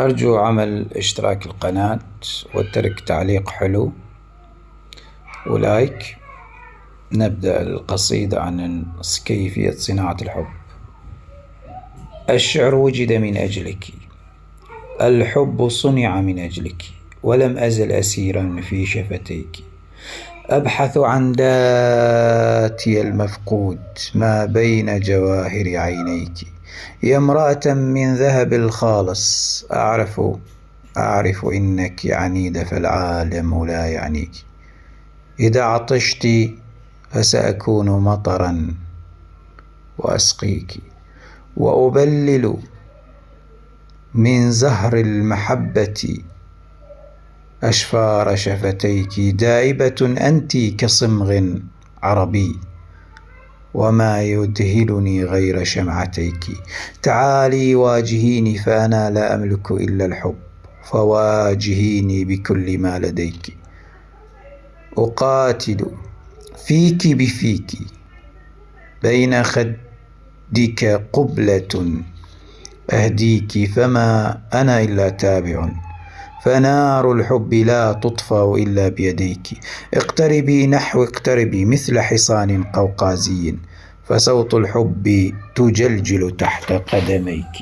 أرجو عمل اشتراك القناة وترك تعليق حلو ولايك. نبدأ القصيدة عن كيفية صناعة الحب. الشعر وجد من أجلك، الحب صنع من أجلك، ولم أزل أسيرا في شفتيك، أبحث عن ذاتي المفقود ما بين جواهر عينيك. يا امرأة من ذهب الخالص، أعرف إنك عنيدة فالعالم لا يعنيك. إذا عطشت فسأكون مطرا وأسقيك، وأبلل من زهر المحبة أشفار شفتيك. دائبة أنت كصمغ عربي، وما يذهلني غير شمعتيك. تعالي واجهيني فأنا لا أملك إلا الحب، فواجهيني بكل ما لديك. أقاتل فيك بفيك، بين خدك قبلة أهديك، فما أنا إلا تابع، فنار الحب لا تطفأ إلا بيديك. اقتربي نحو اقتربي مثل حصان قوقازي، فصوت الحب تجلجل تحت قدميك.